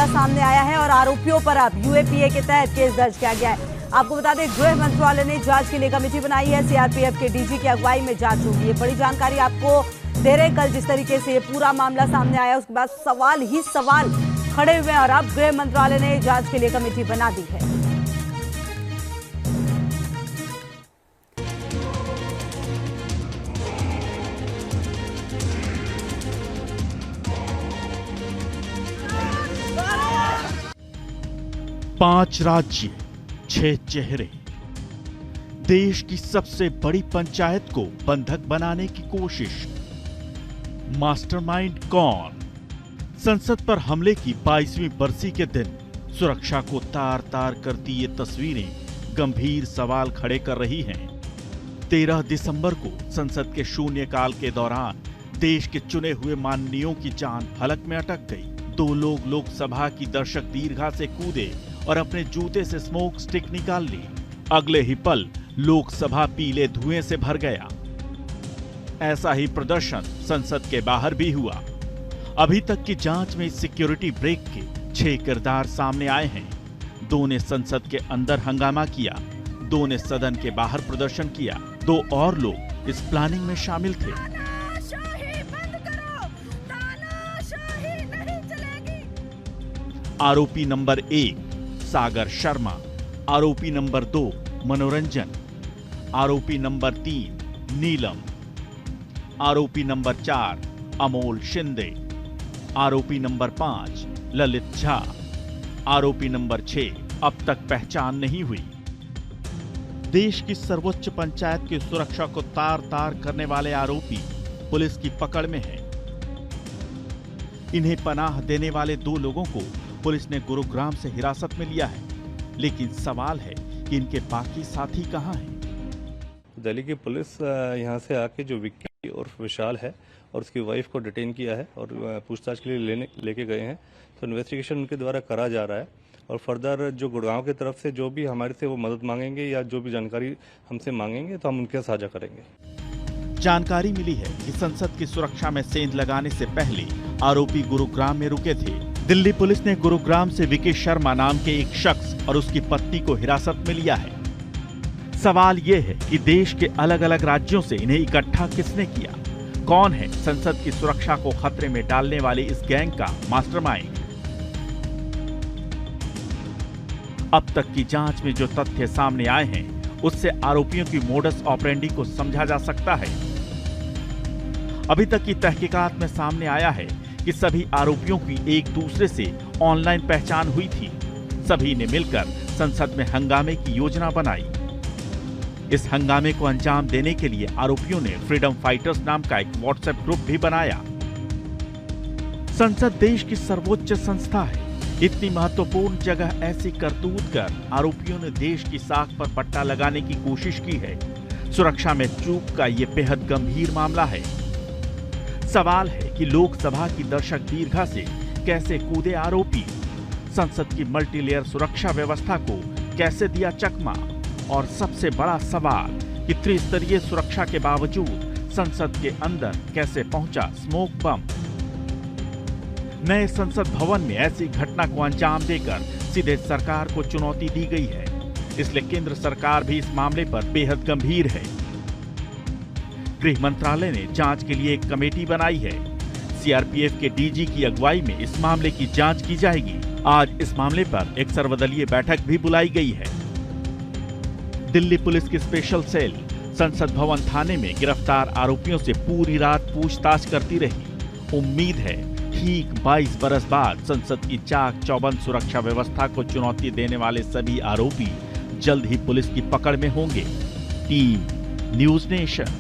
मामला सामने आया है और आरोपियों पर अब यूएपीए के तहत केस दर्ज किया गया है। आपको बता दें, गृह मंत्रालय ने जांच के लिए कमेटी बनाई है। सीआरपीएफ के डीजी की अगुवाई में जांच होगी। ये बड़ी जानकारी आपको दे रहे। कल जिस तरीके से ये पूरा मामला सामने आया, उसके बाद सवाल ही सवाल खड़े हुए हैं और अब गृह मंत्रालय ने जांच के लिए कमेटी बना दी है। पांच राज्य, 6 चेहरे। देश की सबसे बड़ी पंचायत को बंधक बनाने की कोशिश। मास्टरमाइंड कौन? संसद पर हमले की 22वीं बरसी के दिन सुरक्षा को तार तार करती ये तस्वीरें गंभीर सवाल खड़े कर रही हैं। 13 दिसंबर को संसद के शून्यकाल के दौरान देश के चुने हुए माननीयों की जान हलक में अटक गई। 2 लोग लोकसभा की दर्शक दीर्घा से कूदे और अपने जूते से स्मोक स्टिक निकाल ली। अगले ही पल लोकसभा पीले धुएं से भर गया। ऐसा ही प्रदर्शन संसद के बाहर भी हुआ। अभी तक की जांच में सिक्योरिटी ब्रेक के 6 किरदार सामने आए हैं। 2 ने संसद के अंदर हंगामा किया, 2 ने सदन के बाहर प्रदर्शन किया। 2 और लोग इस प्लानिंग में शामिल थे। आरोपी नंबर 1 सागर शर्मा, आरोपी नंबर 2 मनोरंजन, आरोपी नंबर 3 नीलम, आरोपी नंबर 4 अमोल शिंदे, आरोपी नंबर 5 ललित झा, आरोपी नंबर 6 अब तक पहचान नहीं हुई। देश की सर्वोच्च पंचायत की सुरक्षा को तार तार करने वाले आरोपी पुलिस की पकड़ में हैं। इन्हें पनाह देने वाले 2 लोगों को पुलिस ने गुरुग्राम से हिरासत में लिया है, लेकिन सवाल है कि इनके बाकी साथी कहां हैं? दिल्ली की पुलिस यहां से आके जो विक्की और विशाल है और उसकी वाइफ को डिटेन किया है और पूछताछ के लिए लेके गए हैं। तो इन्वेस्टिगेशन उनके द्वारा करा जा रहा है और फर्दर जो गुड़गांव की तरफ से जो भी हमारे से वो मदद मांगेंगे या जो भी जानकारी हमसे मांगेंगे तो हम उनके साझा करेंगे। जानकारी मिली है कि संसद की सुरक्षा में सेंध लगाने से पहले आरोपी गुरुग्राम में रुके थे। दिल्ली पुलिस ने गुरुग्राम से विकी शर्मा नाम के एक शख्स और उसकी पत्नी को हिरासत में लिया है। सवाल यह है कि देश के अलग अलग राज्यों से इन्हें इकट्ठा किसने किया? कौन है संसद की सुरक्षा को खतरे में डालने वाले इस गैंग का मास्टरमाइंड? अब तक की जांच में जो तथ्य सामने आए हैं, उससे आरोपियों की मोडस ऑपरेंडी को समझा जा सकता है। अभी तक की तहकीकात में सामने आया है कि सभी आरोपियों की एक दूसरे से ऑनलाइन पहचान हुई थी। सभी ने मिलकर संसद में हंगामे की योजना बनाई। इस हंगामे को अंजाम देने के लिए आरोपियों ने फ्रीडम फाइटर्स नाम का एक व्हाट्सएप ग्रुप भी बनाया। संसद देश की सर्वोच्च संस्था है। इतनी महत्वपूर्ण जगह ऐसी करतूत कर आरोपियों ने देश की साख पर पट्टा लगाने की कोशिश की है। सुरक्षा में चूक का यह बेहद गंभीर मामला है। सवाल है कि लोकसभा की दर्शक दीर्घा से कैसे कूदे आरोपी? संसद की मल्टीलेयर सुरक्षा व्यवस्था को कैसे दिया चकमा? और सबसे बड़ा सवाल कि त्रिस्तरीय सुरक्षा के बावजूद संसद के अंदर कैसे पहुंचा स्मोक बम? नए संसद भवन में ऐसी घटना को अंजाम देकर सीधे सरकार को चुनौती दी गई है। इसलिए केंद्र सरकार भी इस मामले पर बेहद गंभीर है। गृह मंत्रालय ने जांच के लिए एक कमेटी बनाई है। सीआरपीएफ के डीजी की अगुवाई में इस मामले की जांच की जाएगी। आज इस मामले पर एक सर्वदलीय बैठक भी बुलाई गई है। दिल्ली पुलिस की स्पेशल सेल संसद भवन थाने में गिरफ्तार आरोपियों से पूरी रात पूछताछ करती रही। उम्मीद है ठीक 22 बरस बाद संसद की चाक चौबंद सुरक्षा व्यवस्था को चुनौती देने वाले सभी आरोपी जल्द ही पुलिस की पकड़ में होंगे। Team news nation.